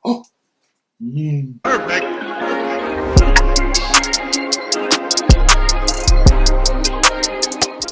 Perfect.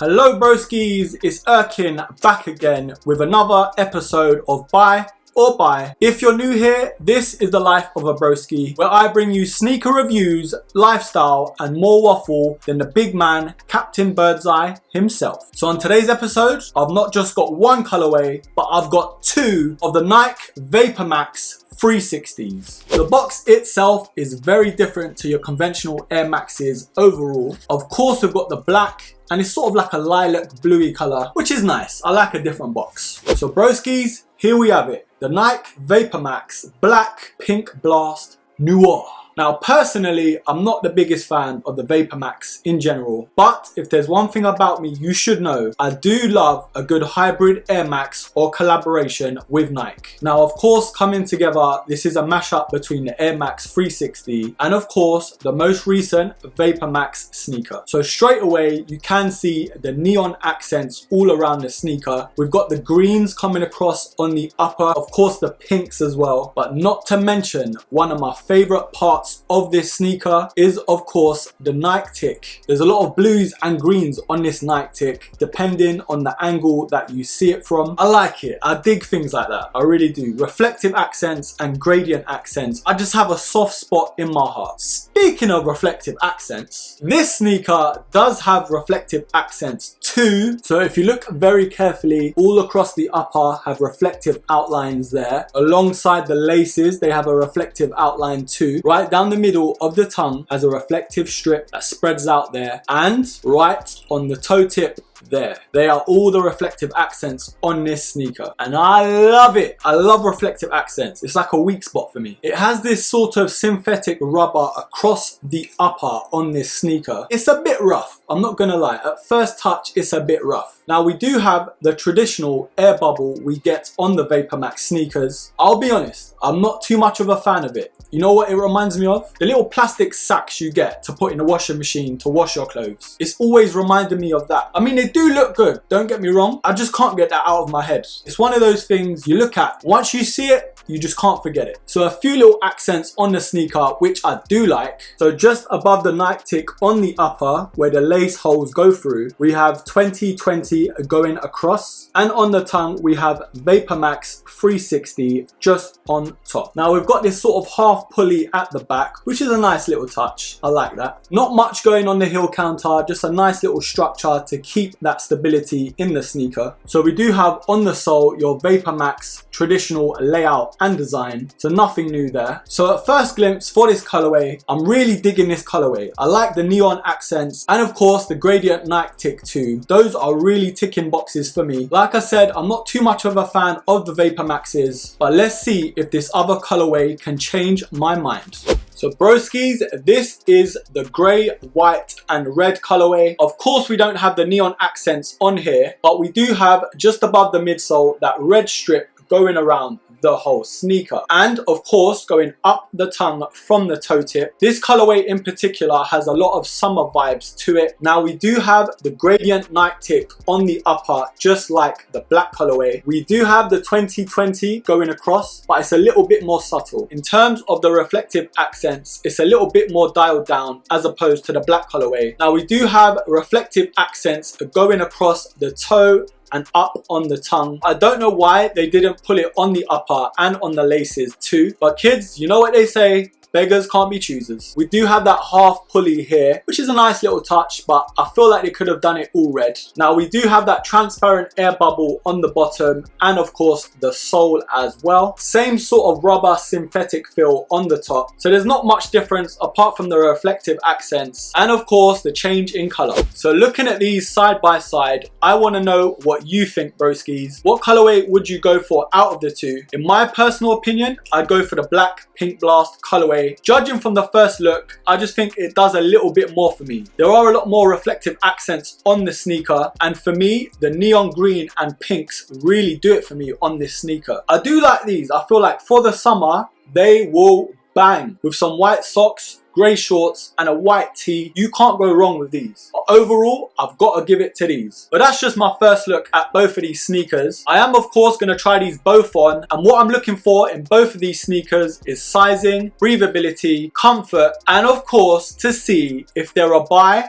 Hello broskies, it's Erkin back again with another episode of Buy or Buy. If you're new here, this is the life of a broski, where I bring you sneaker reviews, lifestyle and more waffle than the big man, Captain Birdseye himself. So on today's episode, I've not just got one colorway, but I've got two of the Nike VaporMax 360s. The box itself is very different to your conventional Air Maxes overall. Of course, we've got the black, and it's sort of like a lilac bluey color, which is nice. I like a different box. So broskies, here we have it. The Nike VaporMax Black Pink Blast Noir. Now personally, I'm not the biggest fan of the VaporMax in general, but if there's one thing about me you should know, I do love a good hybrid Air Max or collaboration with Nike. Now of course, coming together, this is a mashup between the Air Max 360 and of course the most recent VaporMax sneaker. So straight away you can see the neon accents all around the sneaker. We've got the greens coming across on the upper, of course the pinks as well, but not to mention one of my favorite parts of this sneaker is of course the Nike tick. There's a lot of blues and greens on this Nike tick depending on the angle that you see it from. I like it. I dig things like that. I really do. Reflective accents and gradient accents. I just have a soft spot in my heart. Speaking of reflective accents, this sneaker does have reflective accents too. So if you look very carefully, all across the upper have reflective outlines there. Alongside the laces, they have a reflective outline too. Right down the middle of the tongue has a reflective strip that spreads out there, and right on the toe tip there. They are all the reflective accents on this sneaker and I love it. I love reflective accents. It's like a weak spot for me. It has this sort of synthetic rubber across the upper on this sneaker. It's a bit rough, I'm not gonna lie. At first touch it's a bit rough. Now we do have the traditional air bubble we get on the VaporMax sneakers. I'll be honest, I'm not too much of a fan of it. You know what it reminds me of? The little plastic sacks you get to put in the washing machine to wash your clothes. It's always reminded me of that. I mean, they do look good, don't get me wrong. I just can't get that out of my head. It's one of those things you look at, once you see it, you just can't forget it. So a few little accents on the sneaker, which I do like. So just above the Nike tick on the upper, where the lace holes go through, we have 2020 going across. And on the tongue, we have VaporMax 360 just on top. Now we've got this sort of half pulley at the back, which is a nice little touch. I like that. Not much going on the heel counter, just a nice little structure to keep that stability in the sneaker. So we do have on the sole your VaporMax traditional layout and design, so nothing new there. So at first glimpse for this colorway, I'm really digging this colorway. I like the neon accents and of course the gradient Nike tick too. Those are really ticking boxes for me. Like I said, I'm not too much of a fan of the VaporMaxes, but let's see if this other colorway can change my mind. So broskies, this is the grey, white and red colorway. Of course we don't have the neon accents on here, but we do have just above the midsole that red strip going around the whole sneaker, and of course going up the tongue from the toe tip. This colorway in particular has a lot of summer vibes to it. Now we do have the gradient Nike tick on the upper, just like the black colorway. We do have the 2020 going across, but it's a little bit more subtle. In terms of the reflective accents, it's a little bit more dialed down as opposed to the black colorway. Now we do have reflective accents going across the toe and up on the tongue. I don't know why they didn't pull it on the upper and on the laces too, but kids, you know what they say, beggars can't be choosers. We do have that half pulley here, which is a nice little touch, but I feel like they could have done it all red. Now we do have that transparent air bubble on the bottom and of course the sole as well. Same sort of rubber synthetic feel on the top. So there's not much difference apart from the reflective accents and of course the change in color. So looking at these side by side, I want to know what you think, broskies. What colorway would you go for out of the two? In my personal opinion, I'd go for the Black Pink Blast colorway. Judging from the first look, I just think it does a little bit more for me. There are a lot more reflective accents on the sneaker, and for me, the neon green and pinks really do it for me on this sneaker. I do like these. I feel like for the summer, they will bang with some white socks grey shorts and a white tee. You can't go wrong with these. But overall, I've got to give it to these. But that's just my first look at both of these sneakers. I am of course going to try these both on, and what I'm looking for in both of these sneakers is sizing, breathability, comfort, and of course to see if they're a buy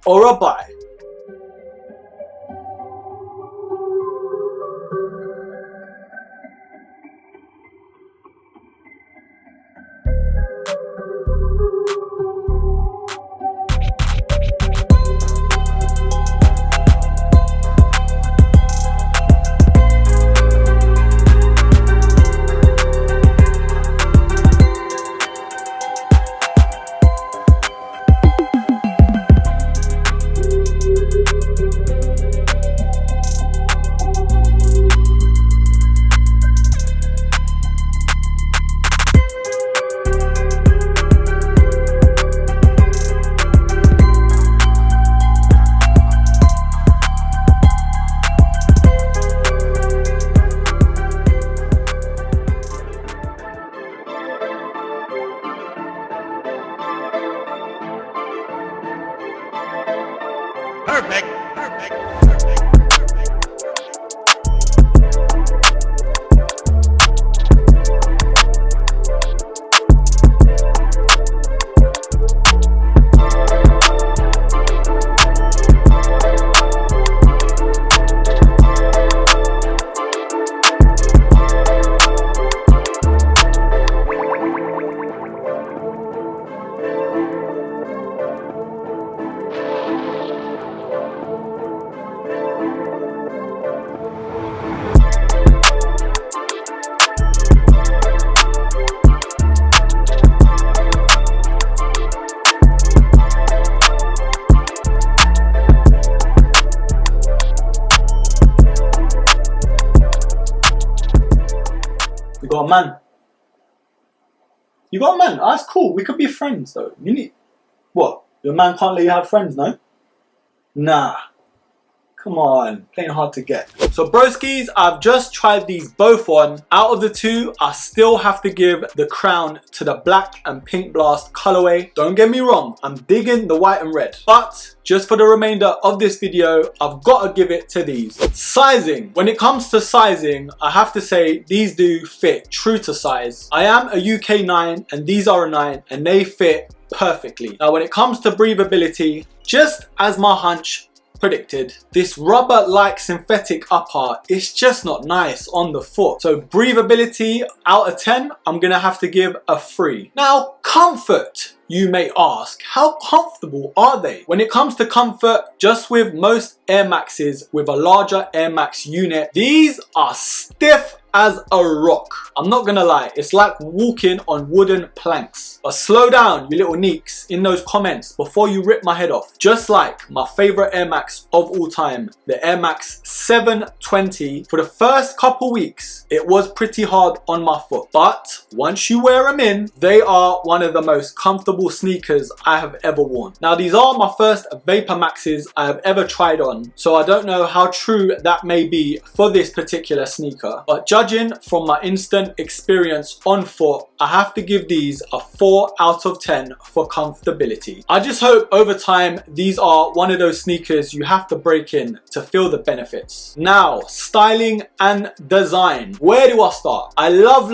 or a buy. Perfect. Perfect. You got a man. You got a man. Oh, that's cool. We could be friends though. You need what? Your man can't let you have friends, no? Nah. Come on, playing hard to get. So broskies, I've just tried these both on. Out of the two, I still have to give the crown to the black and pink blast colorway. Don't get me wrong, I'm digging the white and red. But just for the remainder of this video, I've got to give it to these. Sizing. When it comes to sizing, I have to say these do fit true to size. I am a UK 9 and these are a 9 and they fit perfectly. Now when it comes to breathability, just as my hunch predicted, this rubber-like synthetic upper is just not nice on the foot. So breathability, out of 10, I'm gonna have to give a 3. Now comfort, you may ask, how comfortable are they? When it comes to comfort, just with most Air Maxes with a larger Air Max unit, these are stiff as a rock. I'm not gonna lie, it's like walking on wooden planks. But slow down, you little neeks, in those comments before you rip my head off. Just like my favorite Air Max of all time, the Air Max 720. For the first couple weeks, it was pretty hard on my foot. But once you wear them in, they are one of the most comfortable sneakers I have ever worn. Now these are my first VaporMaxes I have ever tried on, so I don't know how true that may be for this particular sneaker. But judging from my instant experience on foot, I have to give these a 4 out of 10 for comfortability. I just hope over time these are one of those sneakers you have to break in to feel the benefits. Now, styling and design. Where do I start? I love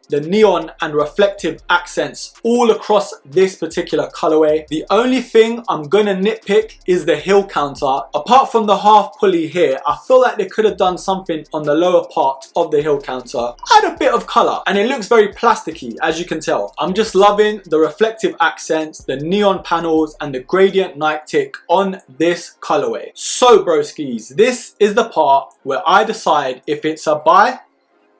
the neon and reflective accents all across this particular colorway. The only thing I'm gonna nitpick is the heel counter. Apart from the half pulley here, I feel like they could have done something on the lower part of the heel counter. Add a bit of color and it looks very plasticky, as you can tell. I'm just loving the reflective accents, the neon panels and the gradient night tick on this colorway. So broskies, this is the part where I decide if it's a buy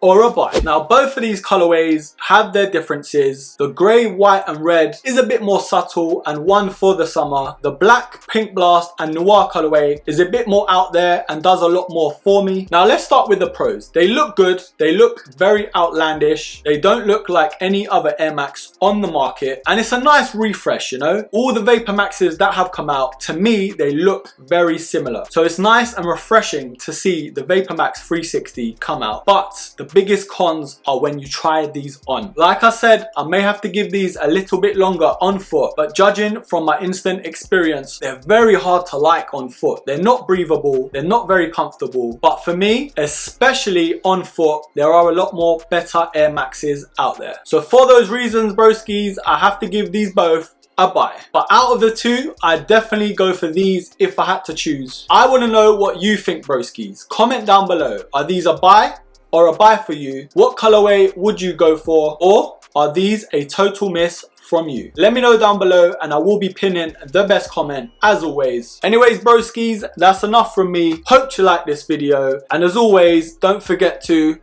or a buy. Now both of these colorways have their differences. The grey, white and red is a bit more subtle and one for the summer. The black, pink blast and noir colorway is a bit more out there and does a lot more for me. Now let's start with the pros. They look good, they look very outlandish, they don't look like any other Air Max on the market, and it's a nice refresh, you know. All the VaporMaxes that have come out, to me they look very similar, so it's nice and refreshing to see the VaporMax 360 come out. But the biggest cons are when you try these on. Like I said, I may have to give these a little bit longer on foot, but judging from my instant experience, they're very hard to like on foot. They're not breathable, they're not very comfortable, but for me, especially on foot, there are a lot more better Air Maxes out there. So for those reasons, broskis, I have to give these both a buy. But out of the two, I'd definitely go for these if I had to choose. I want to know what you think, broskis. Comment down below. Are these a buy or a buy for you? What colorway would you go for? Or are these a total miss from you? Let me know down below and I will be pinning the best comment as always. Anyways, broskis, that's enough from me. Hope you like this video. And as always, don't forget to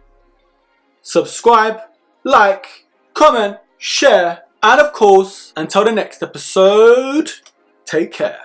subscribe, like, comment, share, and of course, until the next episode, take care.